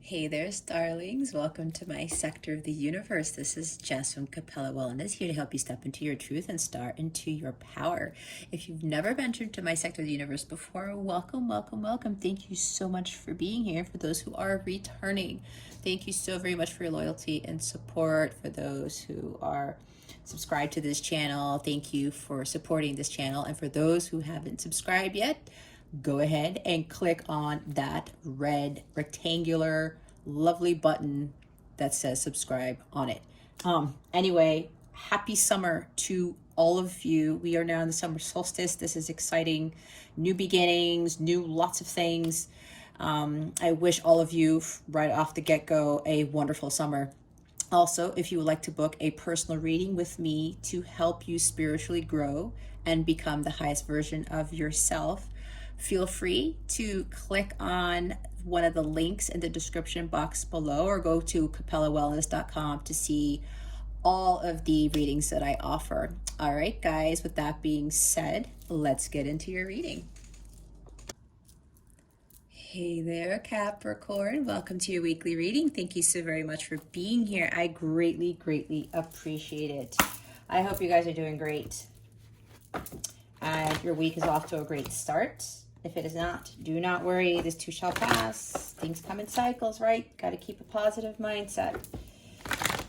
Hey there, starlings. Welcome to my sector of the universe. This is Jess from Capella Wellness, here to help you step into your truth and start into your power. If you've never ventured to my sector of the universe before, welcome, welcome, welcome. Thank you so much for being here. For those who are returning, thank you so very much for your loyalty and support. For those who are subscribed to this channel, thank you for supporting this channel. And for those who haven't subscribed yet, go ahead and click on that red rectangular lovely button that says subscribe on it. Anyway, happy summer to all of you. We are now in the summer solstice. This is exciting. New beginnings, lots of things. I wish all of you right off the get-go a wonderful summer. Also, if you would like to book a personal reading with me to help you spiritually grow and become the highest version of yourself, feel free to click on one of the links in the description box below or go to capellawellness.com to see all of the readings that I offer. All right, guys, with that being said, let's get into your reading. Hey there, Capricorn. Welcome to your weekly reading. Thank you so very much for being here. I greatly, greatly appreciate it. I hope you guys are doing great. And your week is off to a great start. If it is not, do not worry. This too shall pass. Things come in cycles, right? Got to keep a positive mindset.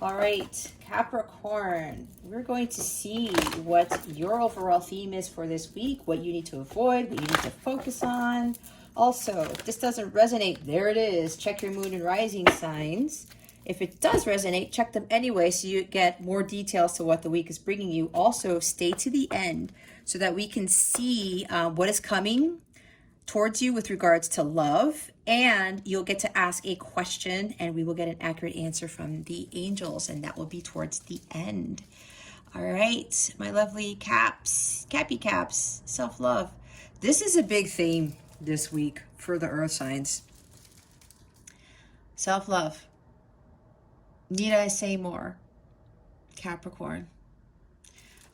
All right, Capricorn, we're going to see what your overall theme is for this week, what you need to avoid, what you need to focus on. Also, if this doesn't resonate, there it is. Check your moon and rising signs. If it does resonate, check them anyway so you get more details to what the week is bringing you. Also, stay to the end so that we can see what is coming towards you with regards to love, and you'll get to ask a question and we will get an accurate answer from the angels, and that will be towards the end. All right, my lovely Cappy Caps, self-love. This is a big theme this week for the earth signs. Self-love. Need I say more? Capricorn.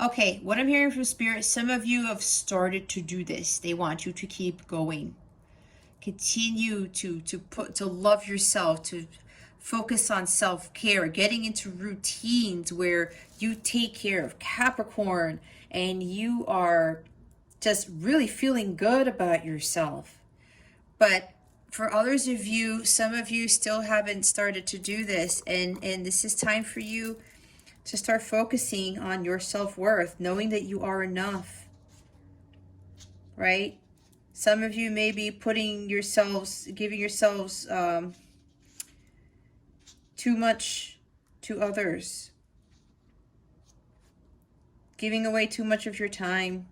Okay, what I'm hearing from Spirit, some of you have started to do this. They want you to keep going. Continue to love yourself, to focus on self-care, getting into routines where you take care of Capricorn and you are just really feeling good about yourself. But for others of you, some of you still haven't started to do this, and this is time for you to start focusing on your self-worth, knowing that you are enough, right? Some of you may be giving yourselves too much to others, giving away too much of your time.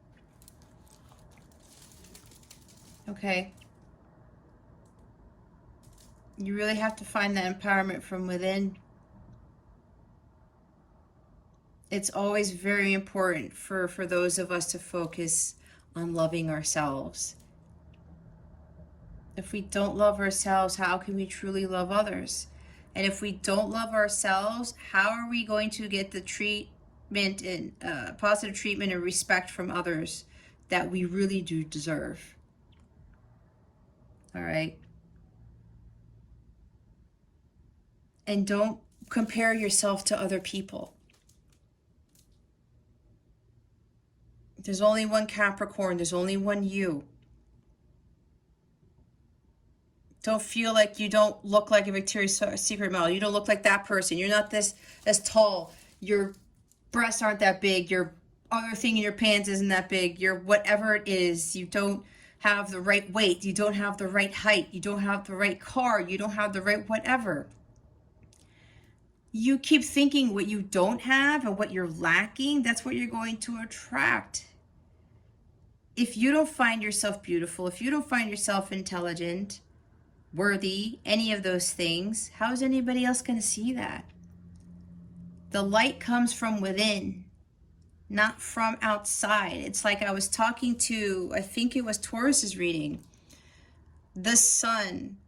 Okay. You really have to find that empowerment from within. It's always very important for those of us to focus on loving ourselves. If we don't love ourselves, how can we truly love others? And if we don't love ourselves, how are we going to get the treatment and positive treatment and respect from others that we really do deserve? All right. And don't compare yourself to other people. There's only one Capricorn. There's only one you. Don't feel like you don't look like a Victoria's Secret model. You don't look like that person. You're not this as tall. Your breasts aren't that big. Your other thing in your pants isn't that big. Your whatever it is, you don't have the right weight. You don't have the right height. You don't have the right car. You don't have the right whatever. You keep thinking what you don't have and what you're lacking, that's what you're going to attract. If you don't find yourself beautiful, if you don't find yourself intelligent, worthy, any of those things, how is anybody else going to see that? The light comes from within, not from outside. It's like I was talking to, I think it was Taurus's reading. The sun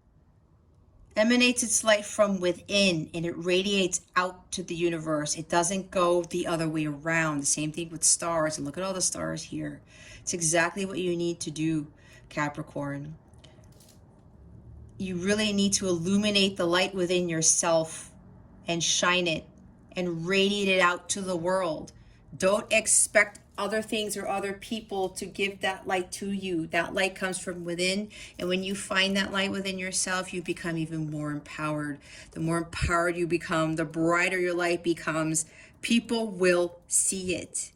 emanates its light from within and it radiates out to the universe. It doesn't go the other way around. The same thing with stars, and look at all the stars here. It's exactly what you need to do, Capricorn. you really need to illuminate the light within yourself and shine it and radiate it out to the world. Don't expect other things or other people to give that light to you. That light comes from within. And when you find that light within yourself, you become even more empowered. The more empowered you become, the brighter your light becomes. People will see it.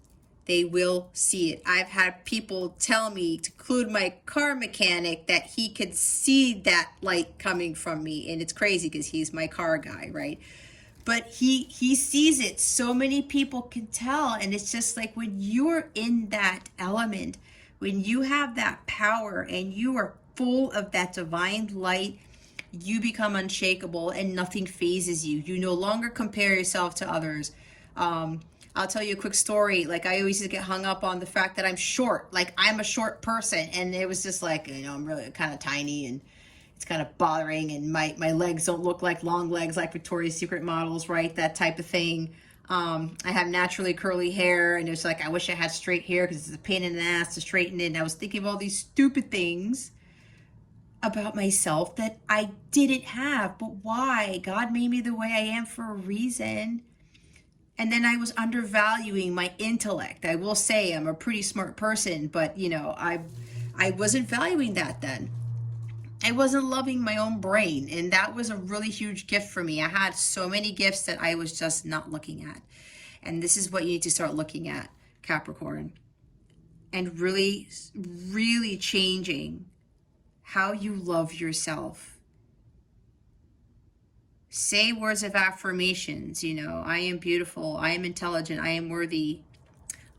They will see it. I've had people tell me, to include my car mechanic, that he could see that light coming from me. And it's crazy because he's my car guy, right? But he sees it. So many people can tell. And it's just like when you're in that element, when you have that power and you are full of that divine light, you become unshakable and nothing phases you. You no longer compare yourself to others. I'll tell you a quick story. Like, I always used to get hung up on the fact that I'm short. Like, I'm a short person. And it was just like, I'm really kind of tiny and it's kind of bothering, and my legs don't look like long legs like Victoria's Secret models, right? That type of thing. I have naturally curly hair, and it's like, I wish I had straight hair because it's a pain in the ass to straighten it. And I was thinking of all these stupid things about myself that I didn't have. But why? God made me the way I am for a reason. And then I was undervaluing my intellect. I will say I'm a pretty smart person, but I wasn't valuing that then. I wasn't loving my own brain, and that was a really huge gift for me. I had so many gifts that I was just not looking at. And this is what you need to start looking at, Capricorn, and really, really changing how you love yourself. Say words of affirmations, I am beautiful, I am intelligent, I am worthy,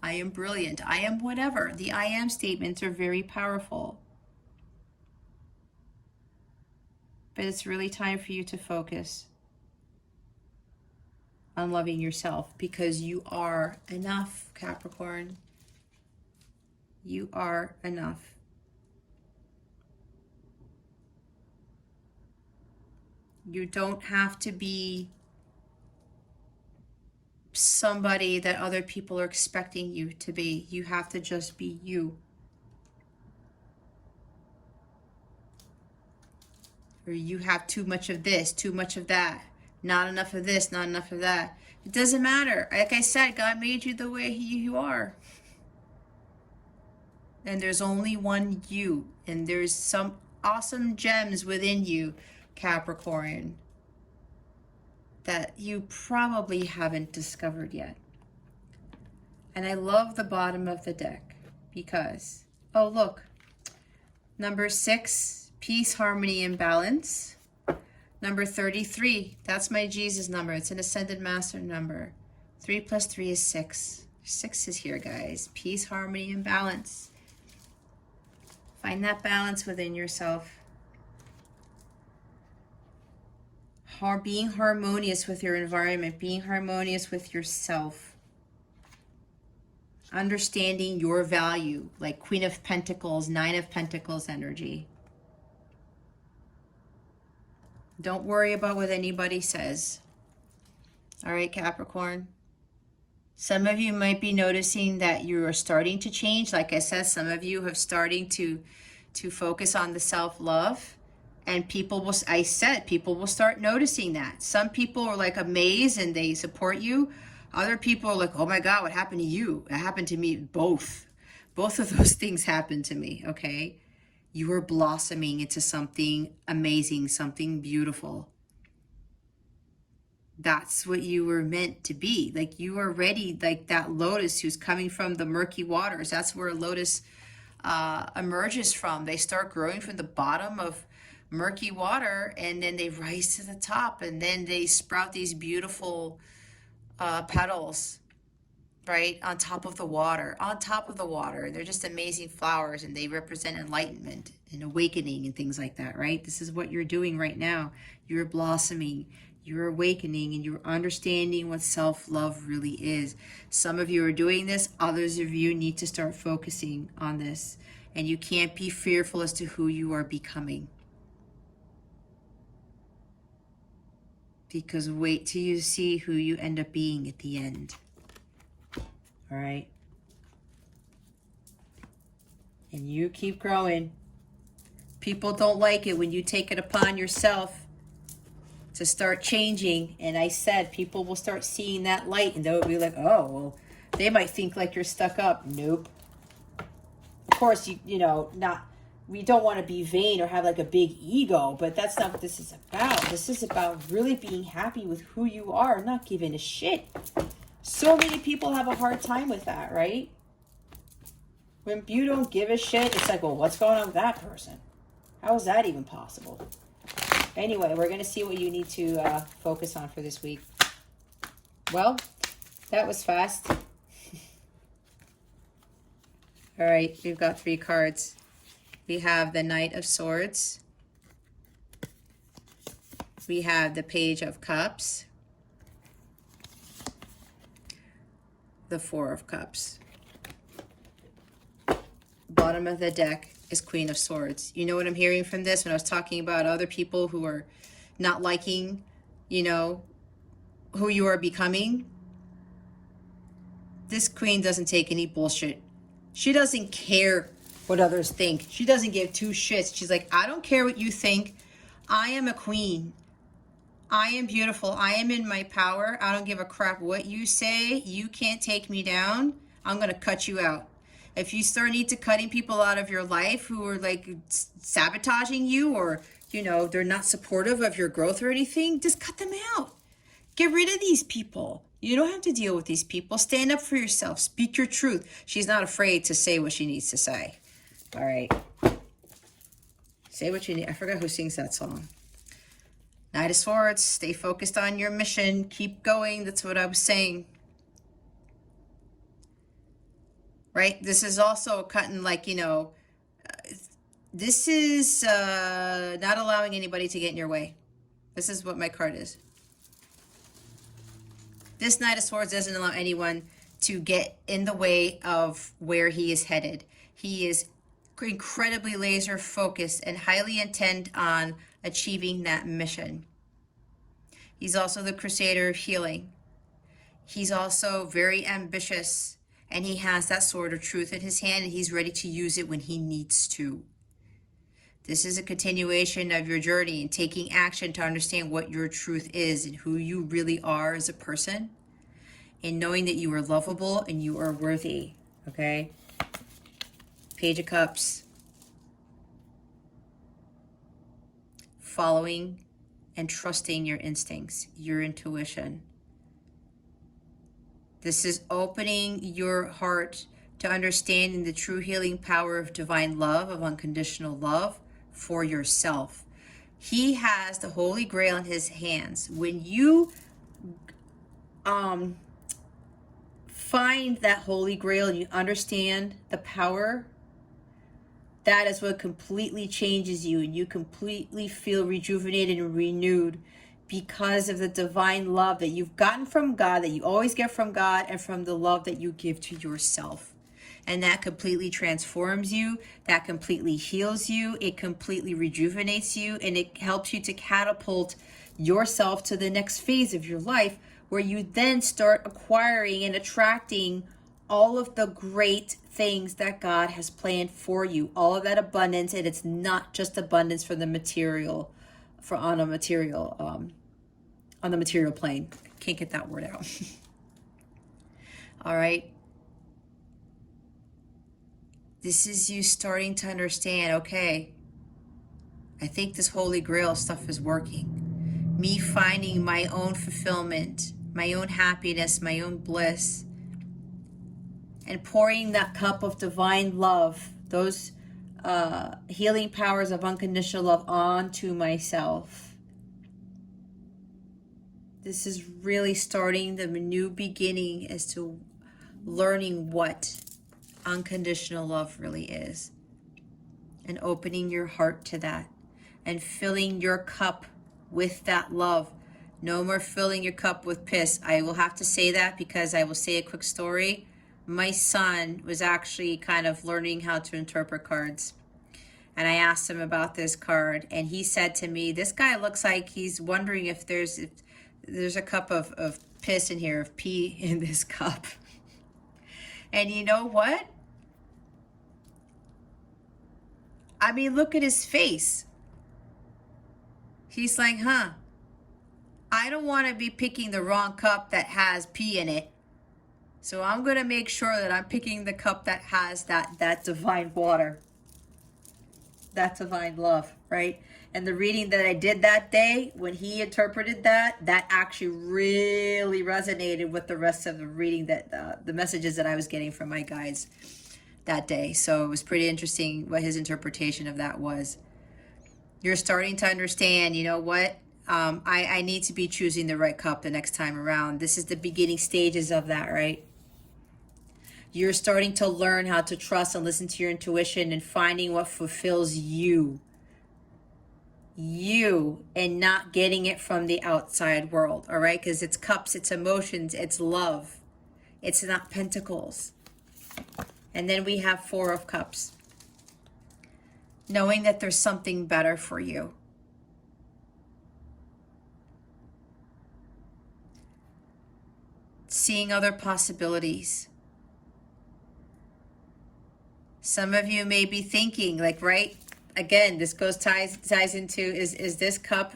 I am brilliant, I am whatever. The I am statements are very powerful. But it's really time for you to focus on loving yourself, because you are enough, Capricorn. You are enough. You don't have to be somebody that other people are expecting you to be. You have to just be you. Or you have too much of this, too much of that, not enough of this, not enough of that. It doesn't matter. Like I said, God made you the way you are. And there's only one you. And there's some awesome gems within you, Capricorn, that you probably haven't discovered yet. And I love the bottom of the deck because, oh look, number 6, peace, harmony, and balance. Number 33, that's my Jesus number. It's an ascended master number. 3 plus 3 is 6. 6 is here, guys. Peace, harmony, and balance. Find that balance within yourself. Being harmonious with your environment, being harmonious with yourself. Understanding your value, like Queen of Pentacles, 9 of Pentacles energy. Don't worry about what anybody says. All right, Capricorn. Some of you might be noticing that you are starting to change. Like I said, some of you have starting to focus on the self-love. And people will start noticing that. Some people are like amazed and they support you. Other people are like, oh my God, what happened to you? It happened to me, both. Both of those things happened to me, okay? You are blossoming into something amazing, something beautiful. That's what you were meant to be. Like, you are ready, like that lotus who's coming from the murky waters. That's where a lotus emerges from. They start growing from the bottom of murky water, and then they rise to the top, and then they sprout these beautiful petals, right, on top of the water. They're just amazing flowers, and they represent enlightenment and awakening and things like that, right? This is what you're doing right now. You're blossoming, you're awakening, and you're understanding what self-love really is. Some of you are doing this. Others of you need to start focusing on this, and you can't be fearful as to who you are becoming. Because wait till you see who you end up being at the end. All right? And you keep growing. People don't like it when you take it upon yourself to start changing. And I said, people will start seeing that light and they'll be like, oh, well, they might think like you're stuck up. Nope. Of course, you know, we don't want to be vain or have like a big ego, but that's not what this is about. This is about really being happy with who you are, not giving a shit. So many people have a hard time with that, right? When you don't give a shit, it's like, well, what's going on with that person? How is that even possible? Anyway, we're going to see what you need to focus on for this week. Well, that was fast. All right, we've got 3 cards. We have the Knight of Swords. We have the Page of Cups. The 4 of Cups. Bottom of the deck is Queen of Swords. You know what I'm hearing from this when I was talking about other people who are not liking, you know, who you are becoming? This queen doesn't take any bullshit. She doesn't care what others think. She doesn't give 2 shits. She's like, I don't care what you think. I am a queen. I am beautiful. I am in my power. I don't give a crap what you say. You can't take me down. I'm going to cut you out. If you need to cutting people out of your life who are like sabotaging you, or, you know, they're not supportive of your growth or anything, just cut them out. Get rid of these people. You don't have to deal with these people. Stand up for yourself. Speak your truth. She's not afraid to say what she needs to say. All right. Say what you need. I forgot who sings that song. Knight of Swords. Stay focused on your mission. Keep going. That's what I was saying. Right? This is also cutting, like, you know, this is not allowing anybody to get in your way. This is what my card is. This Knight of Swords doesn't allow anyone to get in the way of where he is headed. He is incredibly laser focused and highly intent on achieving that mission. He's also the Crusader of Healing. He's also very ambitious, and he has that sword of truth in his hand, and he's ready to use it when he needs to. This is a continuation of your journey and taking action to understand what your truth is and who you really are as a person, and knowing that you are lovable and you are worthy, okay? Page of Cups. Following and trusting your instincts, your intuition. This is opening your heart to understanding the true healing power of divine love, of unconditional love for yourself. He has the Holy Grail in his hands. When you find that Holy Grail and you understand the power, that is what completely changes you, and you completely feel rejuvenated and renewed because of the divine love that you've gotten from God, that you always get from God, and from the love that you give to yourself. And that completely transforms you, that completely heals you, it completely rejuvenates you, and it helps you to catapult yourself to the next phase of your life, where you then start acquiring and attracting all of the great things that God has planned for you, all of that abundance. And it's not just abundance for the material, on the material plane. Can't get that word out. All right. This is you starting to understand, okay, I think this Holy Grail stuff is working. Me finding my own fulfillment, my own happiness, my own bliss, and pouring that cup of divine love, those healing powers of unconditional love onto myself. This is really starting the new beginning as to learning what unconditional love really is, and opening your heart to that and filling your cup with that love. No more filling your cup with piss. I will have to say that because I will say a quick story. My son was actually kind of learning how to interpret cards, and I asked him about this card, and he said to me, this guy looks like he's wondering if there's a cup of piss in here, of pee in this cup. And you know what? I mean, look at his face. He's like, huh, I don't want to be picking the wrong cup that has pee in it. So I'm going to make sure that I'm picking the cup that has that divine water, that divine love, right? And the reading that I did that day, when he interpreted that, that actually really resonated with the rest of the reading, that the messages that I was getting from my guides that day. So it was pretty interesting what his interpretation of that was. You're starting to understand, you know what? I need to be choosing the right cup the next time around. This is the beginning stages of that, right? You're starting to learn how to trust and listen to your intuition and finding what fulfills you, and not getting it from the outside world, all right? Because it's cups, it's emotions, it's love. It's not pentacles. And then we have Four of Cups. Knowing that there's something better for you. Seeing other possibilities. Some of you may be thinking, like, right? Again, this ties into, is this cup,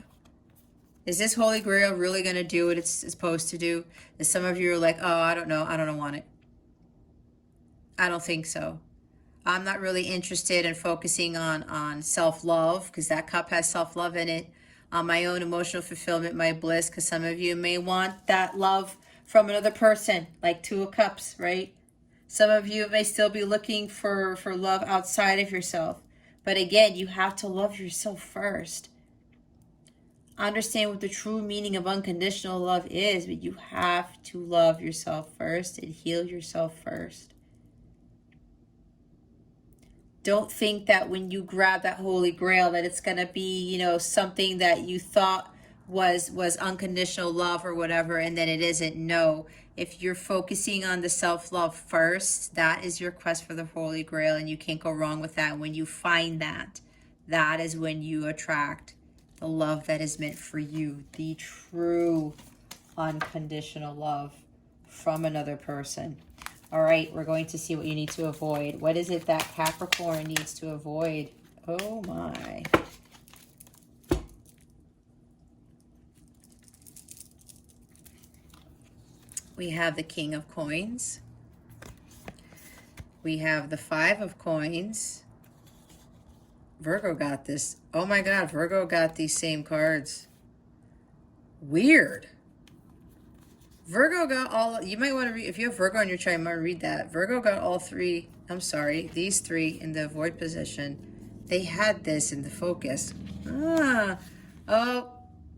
is this Holy Grail really going to do what it's supposed to do? And some of you are like, oh, I don't know. I don't want it. I don't think so. I'm not really interested in focusing on self-love, because that cup has self-love in it. On my own emotional fulfillment, my bliss, because some of you may want that love from another person, like Two of Cups, right? Some of you may still be looking for love outside of yourself. But again, you have to love yourself first. Understand what the true meaning of unconditional love is, but you have to love yourself first and heal yourself first. Don't think that when you grab that Holy Grail that it's going to be, you know, something that you thought was unconditional love or whatever, and then it isn't. No. If you're focusing on the self-love first, that is your quest for the Holy Grail, and you can't go wrong with that. When you find that, that is when you attract the love that is meant for you, the true unconditional love from another person. All right, we're going to see what you need to avoid. What is it that Capricorn needs to avoid? Oh my. We have the King of Coins. We have the Five of Coins. Virgo got this. Oh my God, Virgo got these same cards. Weird. Virgo got all, you might want to read, if you have Virgo on your chart, you might read that. Virgo got all three, I'm sorry, these three in the avoid position. They had this in the focus. Oh,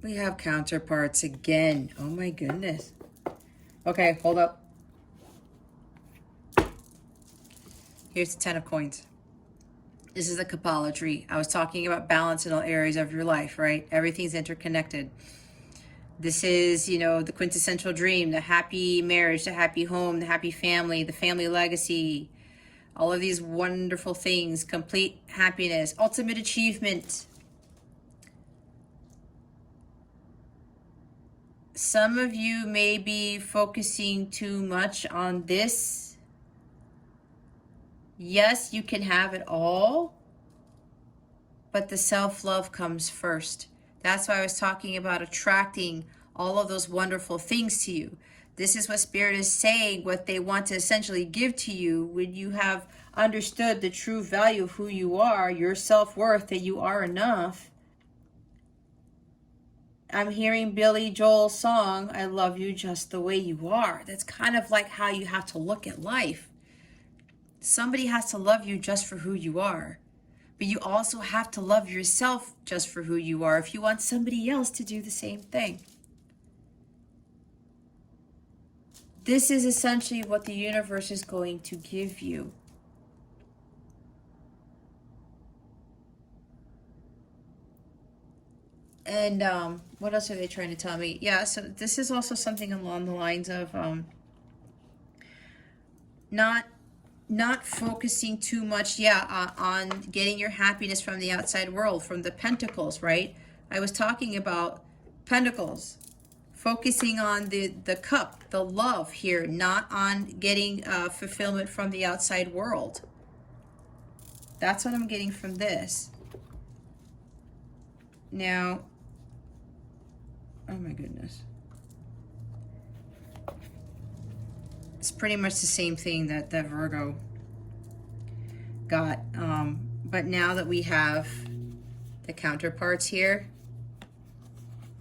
we have counterparts again. Oh my goodness. Okay, hold up. Here's the Ten of Coins. This is the Capella tree. I was talking about balance in all areas of your life, right? Everything's interconnected. This is, you know, the quintessential dream, the happy marriage, the happy home, the happy family, the family legacy, all of these wonderful things, complete happiness, ultimate achievement. Some of you may be focusing too much on this. Yes, you can have it all, but the self-love comes first. That's why I was talking about attracting all of those wonderful things to you. This is what Spirit is saying, what they want to essentially give to you when you have understood the true value of who you are, your self-worth, that you are enough. I'm hearing Billy Joel's song, I love you just the way you are. That's kind of like how you have to look at life. Somebody has to love you just for who you are. But you also have to love yourself just for who you are if you want somebody else to do the same thing. This is essentially what the universe is going to give you. And what else are they trying to tell me? Yeah, so this is also something along the lines of not focusing too much, on getting your happiness from the outside world, from the pentacles, right? I was talking about pentacles, focusing on the cup, the love here, not on getting fulfillment from the outside world. That's what I'm getting from this. Now, oh my goodness. It's pretty much the same thing that Virgo got. But now that we have the counterparts here,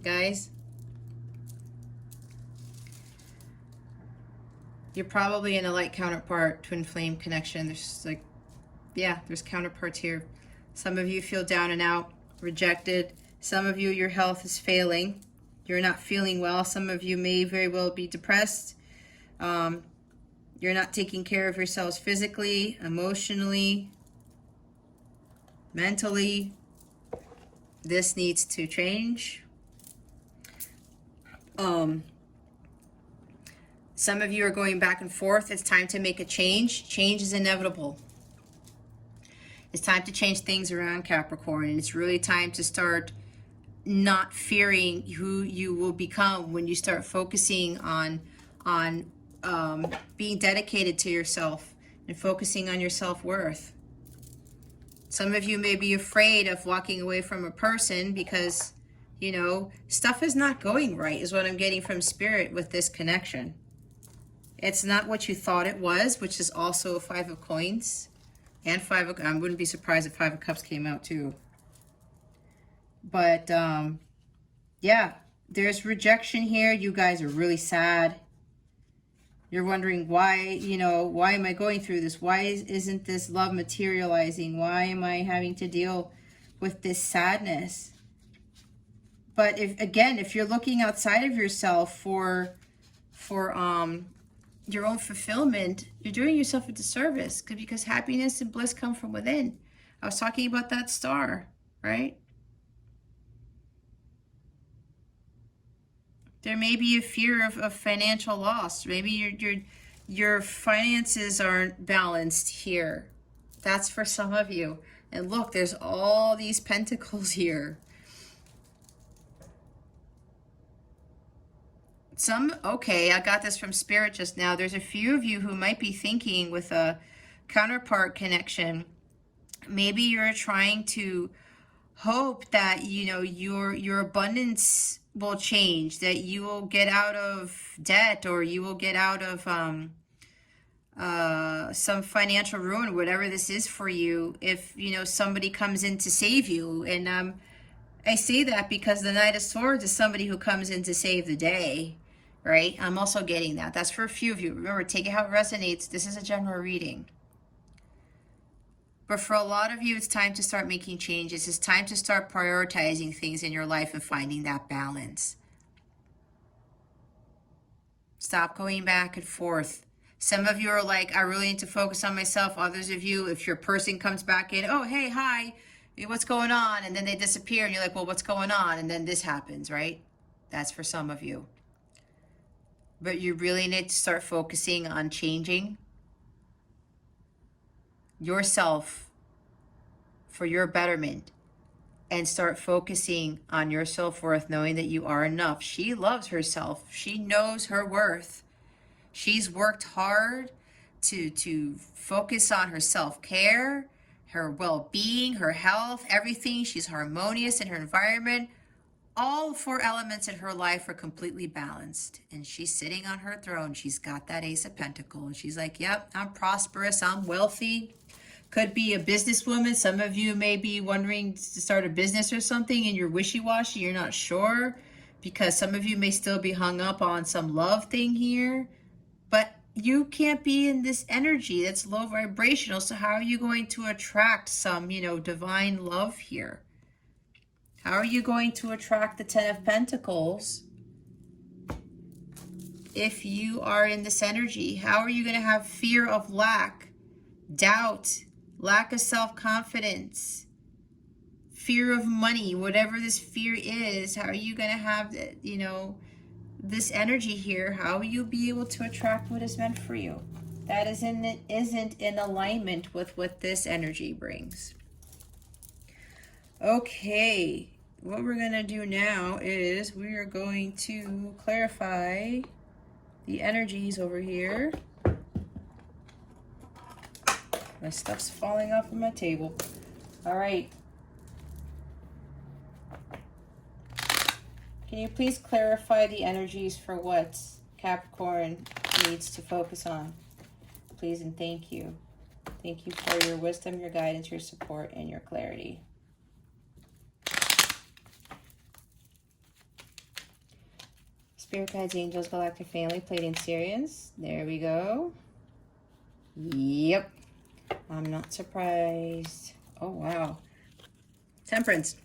guys, you're probably in a light counterpart twin flame connection. There's like, yeah, there's counterparts here. Some of you feel down and out, rejected. Some of you, your health is failing. You're not feeling well. Some of you may very well be depressed. You're not taking care of yourselves physically, emotionally, mentally. This needs to change. Some of you are going back and forth. It's time to make a change. Change is inevitable. It's time to change things around, Capricorn, and it's really time to start not fearing who you will become when you start focusing on being dedicated to yourself and focusing on your self-worth. Some of you may be afraid of walking away from a person because, you know, stuff is not going right, is what I'm getting from Spirit with this connection. It's not what you thought it was, which is also a 5 of coins and 5 of, I wouldn't be surprised if 5 of cups came out too. But yeah, there's rejection here. You guys are really sad. You're wondering why, you know, why am I going through this? Why isn't this love materializing? Why am I having to deal with this sadness? But if you're looking outside of yourself for your own fulfillment, you're doing yourself a disservice, because happiness and bliss come from within. I was talking about that star, right? There may be a fear of financial loss. Maybe your finances aren't balanced here. That's for some of you. And look, there's all these pentacles here. Okay, I got this from Spirit just now. There's a few of you who might be thinking with a counterpart connection. Maybe you're trying to hope that, you know, your abundance will change, that you will get out of debt, or you will get out of some financial ruin, whatever this is for you, if, you know, somebody comes in to save you. And I say that because the Knight of Swords is somebody who comes in to save the day, right? I'm also getting that. That's for a few of you. Remember, take it how it resonates. This is a general reading. But for a lot of you, it's time to start making changes. It's time to start prioritizing things in your life and finding that balance. Stop going back and forth. Some of you are like, I really need to focus on myself. Others of you, if your person comes back in, oh, hey, hi, what's going on? And then they disappear and you're like, well, what's going on? And then this happens, right? That's for some of you. But you really need to start focusing on changing yourself for your betterment, and start focusing on your self-worth, knowing that you are enough. She loves herself. She knows her worth. She's worked hard to focus on her self-care, her well-being, her health, everything. She's harmonious in her environment. All 4 elements in her life are completely balanced. And she's sitting on her throne. She's got that Ace of Pentacles. And she's like, yep, I'm prosperous. I'm wealthy. Could be a businesswoman. Some of you may be wondering to start a business or something and you're wishy-washy. You're not sure, because some of you may still be hung up on some love thing here. But you can't be in this energy that's low vibrational. So how are you going to attract some, you know, divine love here? How are you going to attract the 10 of Pentacles if you are in this energy? How are you going to have fear of lack, doubt, lack of self-confidence, fear of money, whatever this fear is? How are you going to have, you know, this energy here? How will you be able to attract what is meant for you? That isn't in alignment with what this energy brings. Okay, what we're going to do now is we are going to clarify the energies over here. My stuff's falling off of my table. All right. Can you please clarify the energies for what Capricorn needs to focus on? Please and thank you. Thank you for your wisdom, your guidance, your support, and your clarity. Spirit guides, angels, galactic family, Pleiadian Sirians. There we go. Yep. I'm not surprised. Oh, wow. Temperance.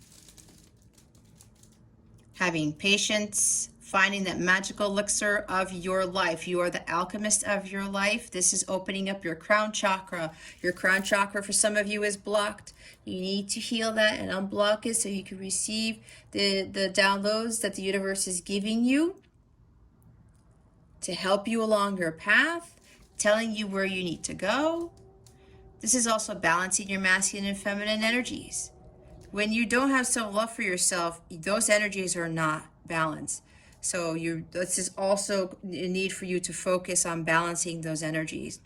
Having patience, finding that magical elixir of your life. You are the alchemist of your life. This is opening up your crown chakra. Your crown chakra for some of you is blocked. You need to heal that and unblock it so you can receive the downloads that the universe is giving you to help you along your path, telling you where you need to go. This is also balancing your masculine and feminine energies. When you don't have self-love for yourself, those energies are not balanced. So this is also a need for you to focus on balancing those energies.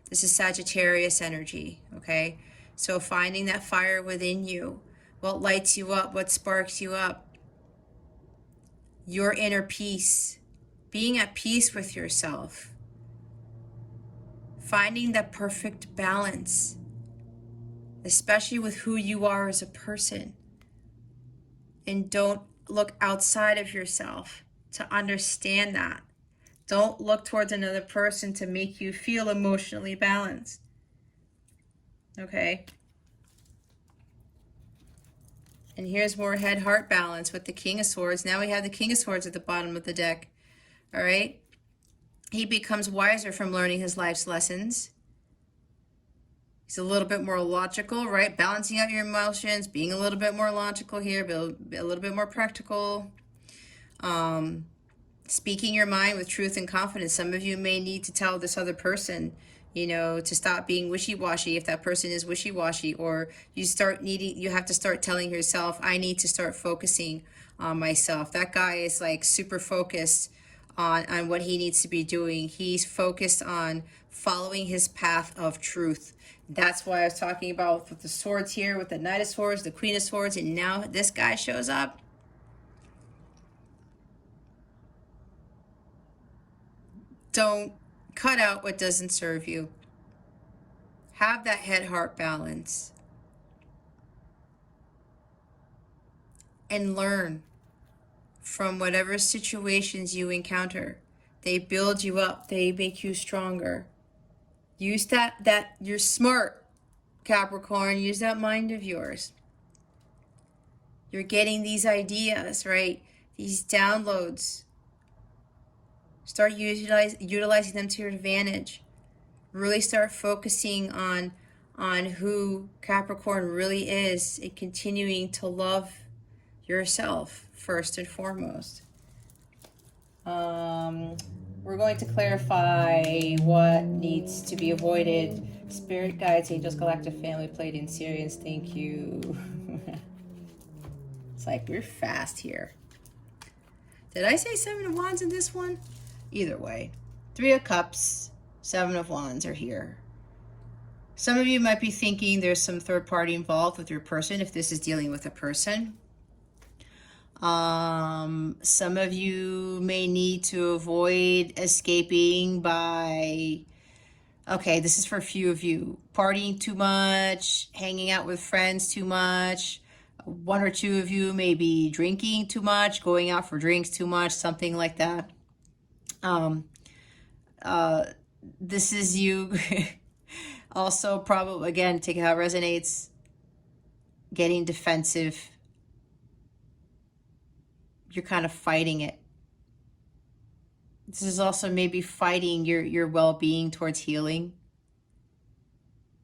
This is Sagittarius energy, okay? So finding that fire within you, what lights you up, what sparks you up, your inner peace, being at peace with yourself, finding that perfect balance, especially with who you are as a person. And don't look outside of yourself to understand that. Don't look towards another person to make you feel emotionally balanced. Okay? And here's more head-heart balance with the King of Swords. Now we have the King of Swords at the bottom of the deck. All right? He becomes wiser from learning his life's lessons. He's a little bit more logical, right? Balancing out your emotions, being a little bit more logical here, but a little bit more practical. Speaking your mind with truth and confidence. Some of you may need to tell this other person, to stop being wishy-washy if that person is wishy-washy, or you have to start telling yourself, I need to start focusing on myself. That guy is like super focused on what he needs to be doing. He's focused on following his path of truth. That's why I was talking about with the swords here, with the Knight of Swords, the Queen of Swords, and now this guy shows up. Don't cut out what doesn't serve you. Have that head-heart balance. And learn from whatever situations you encounter. They build you up. They make you stronger. Use that you're smart, Capricorn. Use that mind of yours. You're getting these ideas, right? These downloads. Start utilizing them to your advantage. Really start focusing on who Capricorn really is and continuing to love yourself first and foremost. We're going to clarify what needs to be avoided. Spirit guides, angels, galactic family, Pleiadian Sirians, thank you. It's like we're fast here. Did I say 7 of Wands in this one? Either way. 3 of Cups, 7 of Wands are here. Some of you might be thinking there's some third party involved with your person if this is dealing with a person. Some of you may need to avoid escaping by, okay, this is for a few of you, partying too much, hanging out with friends too much. 1 or 2 of you may be drinking too much, going out for drinks too much, something like that. This is you also probably, again, take how it resonates, getting defensive. You're kind of fighting it. This is also maybe fighting your well-being towards healing.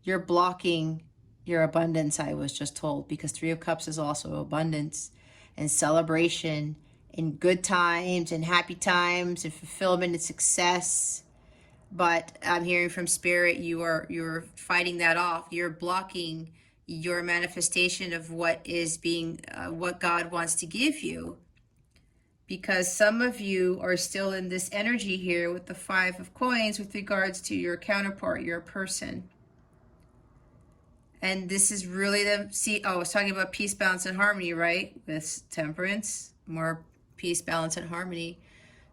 You're blocking your abundance, I was just told, because 3 of Cups is also abundance and celebration and good times and happy times and fulfillment and success. But I'm hearing from Spirit, you're fighting that off. You're blocking your manifestation of what is being, what God wants to give you. Because some of you are still in this energy here with the 5 of Coins with regards to your counterpart, your person. And this is really I was talking about peace, balance, and harmony, right? With temperance, more peace, balance, and harmony.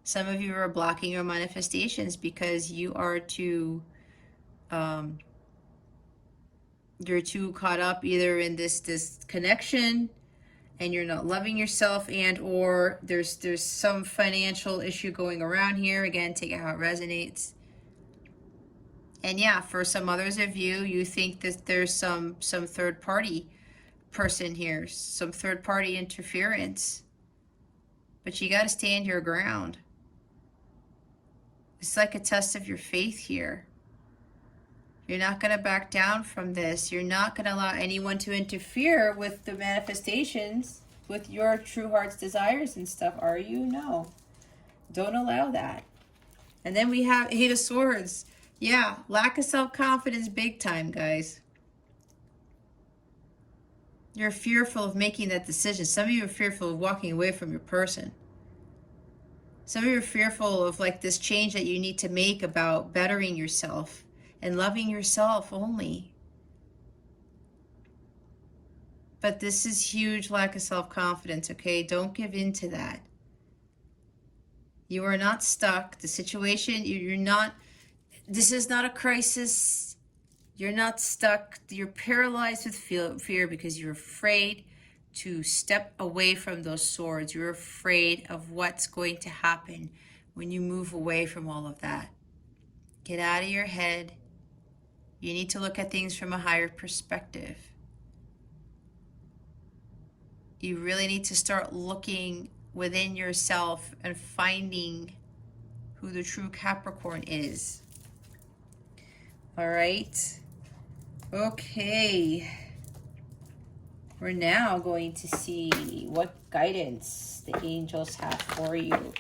Some of you are blocking your manifestations because you're too caught up either in this connection, and you're not loving yourself, and or there's some financial issue going around here. Again, take it how it resonates. And yeah, for some others of you, you think that there's some third party person here, some third party interference. But you got to stand your ground. It's like a test of your faith here. You're not going to back down from this. You're not going to allow anyone to interfere with the manifestations, with your true heart's desires and stuff, are you? No. Don't allow that. And then we have Eight of Swords. Yeah, lack of self-confidence big time, guys. You're fearful of making that decision. Some of you are fearful of walking away from your person. Some of you are fearful of like this change that you need to make about bettering yourself and loving yourself only. But this is huge lack of self-confidence, okay? Don't give in to that. You are not stuck. The situation, you're not, this is not a crisis. You're not stuck. You're paralyzed with fear because you're afraid to step away from those swords. You're afraid of what's going to happen when you move away from all of that. Get out of your head. You need to look at things from a higher perspective. You really need to start looking within yourself and finding who the true Capricorn is. All right. Okay. We're now going to see what guidance the angels have for you,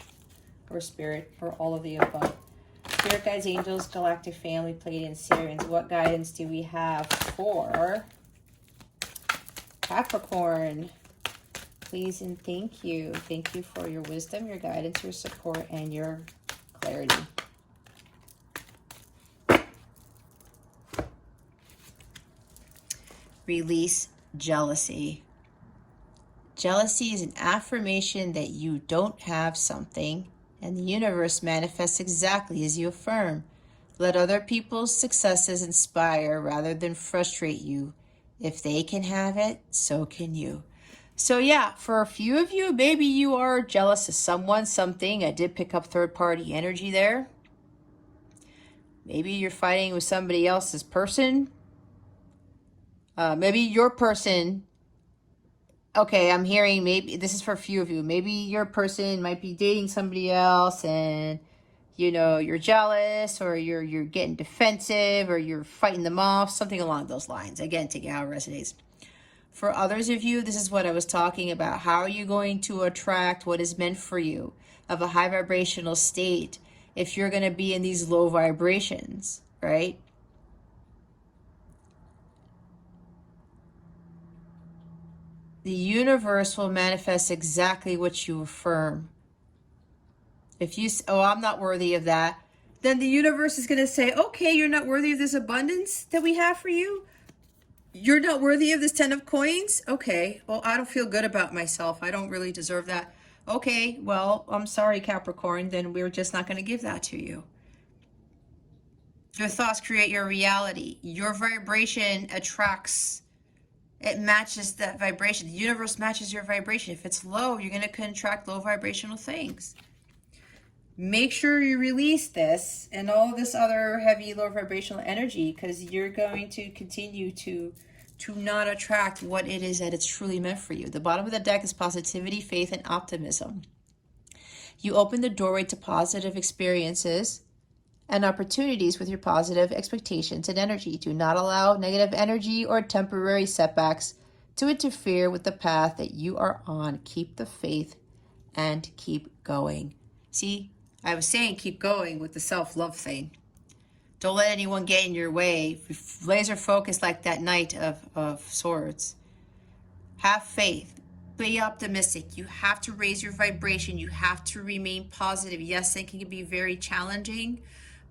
or spirit, or all of the above. Spirit guides, angels, galactic family, Pleiadians, Sirians. What guidance do we have for Capricorn? Please and thank you. Thank you for your wisdom, your guidance, your support, and your clarity. Release jealousy. Jealousy is an affirmation that you don't have something, and the universe manifests exactly as you affirm. Let other people's successes inspire rather than frustrate you. If they can have it, so can you. So yeah, for a few of you, maybe you are jealous of someone, something. I did pick up third-party energy there. Maybe you're fighting with somebody else's person. Maybe your person, okay, I'm hearing, maybe this is for a few of you. Maybe your person might be dating somebody else and, you know, you're jealous, or you're getting defensive, or you're fighting them off, something along those lines. Again, take it how it resonates. For others of you, this is what I was talking about. How are you going to attract what is meant for you of a high vibrational state if you're going to be in these low vibrations, right? The universe will manifest exactly what you affirm. If you say, oh, I'm not worthy of that, then the universe is going to say, okay, you're not worthy of this abundance that we have for you. You're not worthy of this 10 of coins? Okay, well, I don't feel good about myself. I don't really deserve that. Okay, well, I'm sorry, Capricorn, then we're just not going to give that to you. Your thoughts create your reality. Your vibration attracts, it matches that vibration. The universe matches your vibration. If it's low, you're going to attract low vibrational things. Make sure you release this and all of this other heavy, low vibrational energy, because you're going to continue to not attract what it is that it's truly meant for you. The bottom of the deck is positivity, faith, and optimism. You open the doorway to positive experiences and opportunities with your positive expectations and energy. Do not allow negative energy or temporary setbacks to interfere with the path that you are on. Keep the faith and keep going. See, I was saying keep going with the self-love thing. Don't let anyone get in your way. Laser focus like that Knight of Swords. Have faith. Be optimistic. You have to raise your vibration. You have to remain positive. Yes, it can be very challenging,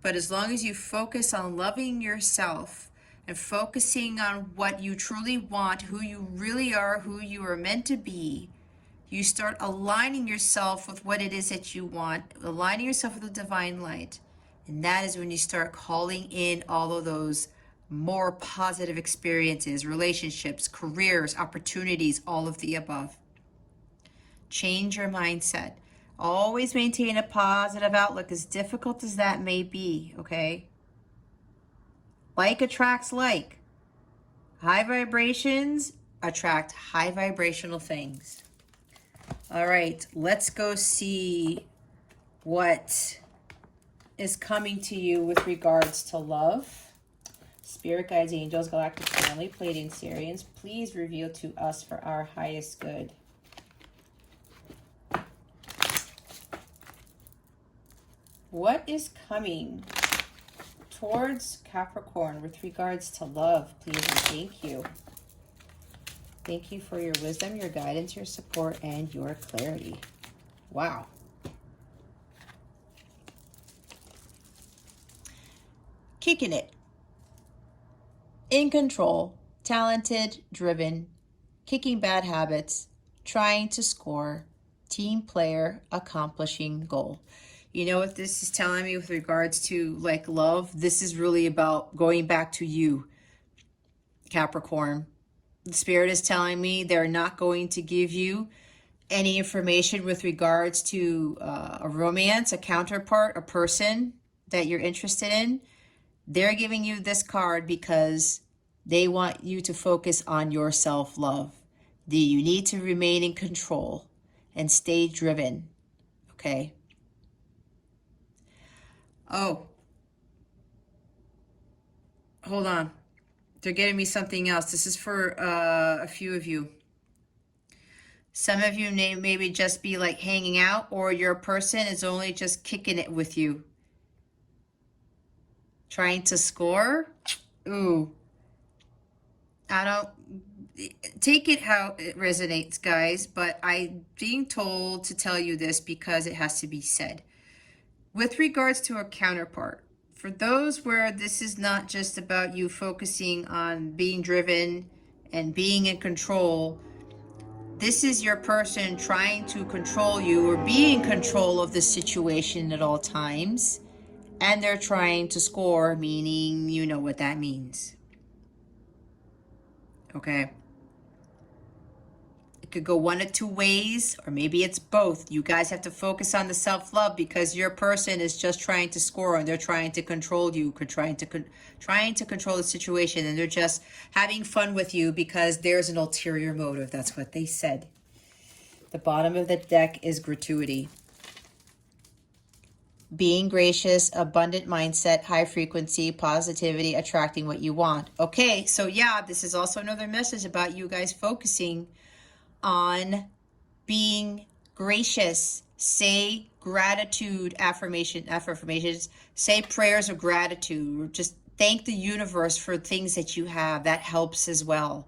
but as long as you focus on loving yourself and focusing on what you truly want, who you really are, who you are meant to be, you start aligning yourself with what it is that you want, aligning yourself with the divine light. And that is when you start calling in all of those more positive experiences, relationships, careers, opportunities, all of the above. Change your mindset. Always maintain a positive outlook, as difficult as that may be, okay? Like attracts like. High vibrations attract high vibrational things. All right, let's go see what is coming to you with regards to love. Spirit guides, angels, galactic family, Pleiadian Sirians, please reveal to us for our highest good. What is coming towards Capricorn with regards to love, please and thank you. Thank you for your wisdom, your guidance, your support, and your clarity. Wow. Kicking it. In control, talented, driven, kicking bad habits, trying to score, team player, accomplishing goal. You know what this is telling me with regards to like love? This is really about going back to you, Capricorn. The Spirit is telling me they're not going to give you any information with regards to a romance, a counterpart, a person that you're interested in. They're giving you this card because they want you to focus on your self-love. You need to remain in control and stay driven, okay? Oh, hold on. They're getting me something else. This is for a few of you. Some of you may maybe just be like hanging out, or your person is only just kicking it with you. Trying to score? Ooh. I don't take it how it resonates, guys, but I'm being told to tell you this because it has to be said. With regards to a counterpart, for those where this is not just about you focusing on being driven and being in control, this is your person trying to control you or be in control of the situation at all times, and they're trying to score, meaning you know what that means. Okay? It could go one of two ways, or maybe it's both. You guys have to focus on the self-love because your person is just trying to score and they're trying to control you, trying to control the situation, and they're just having fun with you because there's an ulterior motive. That's what they said. The bottom of the deck is gratuity. Being gracious, abundant mindset, high frequency, positivity, attracting what you want. Okay, so yeah, this is also another message about you guys focusing on being gracious. Say gratitude affirmations. Say prayers of gratitude. Just thank the universe for things that you have. That helps as well.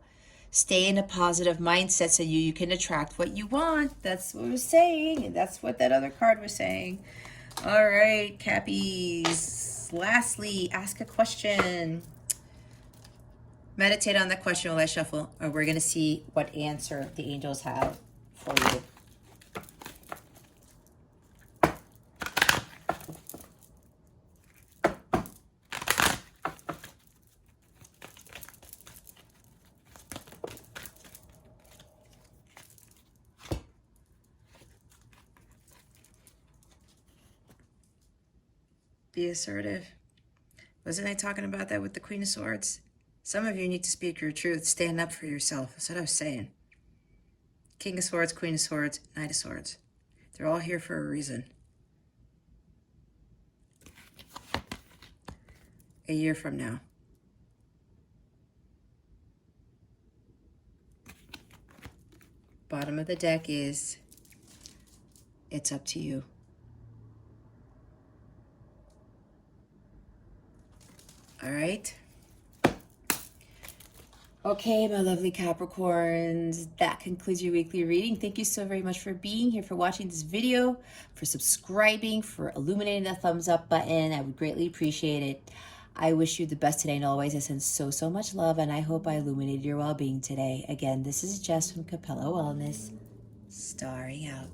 Stay in a positive mindset so you can attract what you want. That's what I was saying, and that's what that other card was saying. All right, Cappies. Lastly, ask a question. Meditate on the question while I shuffle, and we're going to see what answer the angels have for you. Be assertive. Wasn't I talking about that with the Queen of Swords? Some of you need to speak your truth. Stand up for yourself. That's what I was saying. King of Swords, Queen of Swords, Knight of Swords. They're all here for a reason. A year from now. Bottom of the deck is, it's up to you. All right. Okay, my lovely Capricorns, that concludes your weekly reading. Thank you so very much for being here, for watching this video, for subscribing, for illuminating the thumbs up button. I would greatly appreciate it. I wish you the best today and always. I send so much love, and I hope I illuminated your well-being today. Again, this is Jess from Capella Wellness, starring out.